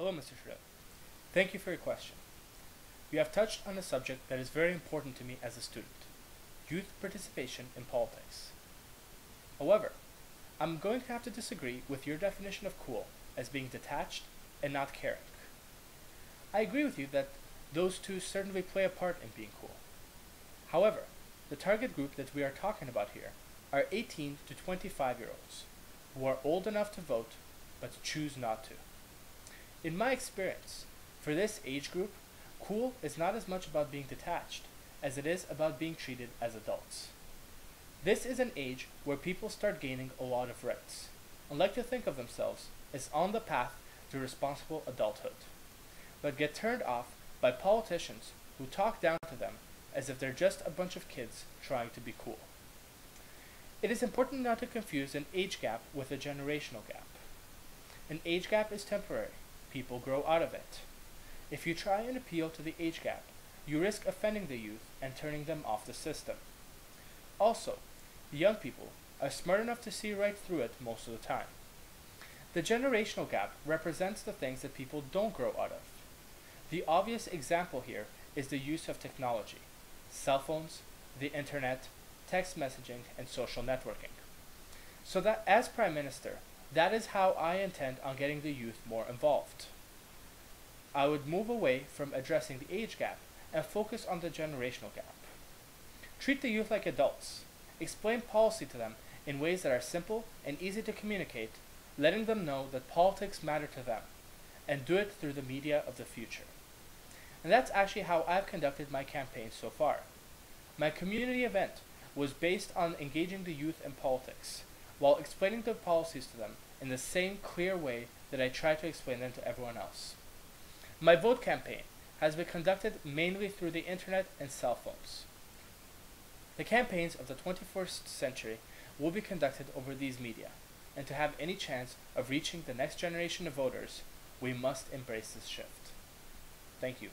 Hello, Mr. Trudeau. Thank you for your question. You have touched on a subject that is very important to me as a student: youth participation in politics. However, I'm going to have to disagree with your definition of cool as being detached and not caring. I agree with you that those two certainly play a part in being cool. However, the target group that we are talking about here are 18 to 25-year-olds who are old enough to vote but choose not to. In my experience, for this age group, cool is not as much about being detached as it is about being treated as adults. This is an age where people start gaining a lot of rights and like to think of themselves as on the path to responsible adulthood, but get turned off by politicians who talk down to them as if they're just a bunch of kids trying to be cool. It is important not to confuse an age gap with a generational gap. An age gap is temporary. People grow out of it. If you try and appeal to the age gap, you risk offending the youth and turning them off the system. Also, the young people are smart enough to see right through it most of the time. The generational gap represents the things that people don't grow out of. The obvious example here is the use of technology: cell phones, the internet, text messaging, and social networking. So that as Prime Minister, that is how I intend on getting the youth more involved. I would move away from addressing the age gap and focus on the generational gap. Treat the youth like adults. Explain policy to them in ways that are simple and easy to communicate, letting them know that politics matter to them, and do it through the media of the future. And that's actually how I've conducted my campaign so far. My community event was based on engaging the youth in politics, while explaining the policies to them in the same clear way that I try to explain them to everyone else. My vote campaign has been conducted mainly through the internet and cell phones. The campaigns of the 21st century will be conducted over these media, and to have any chance of reaching the next generation of voters, we must embrace this shift. Thank you.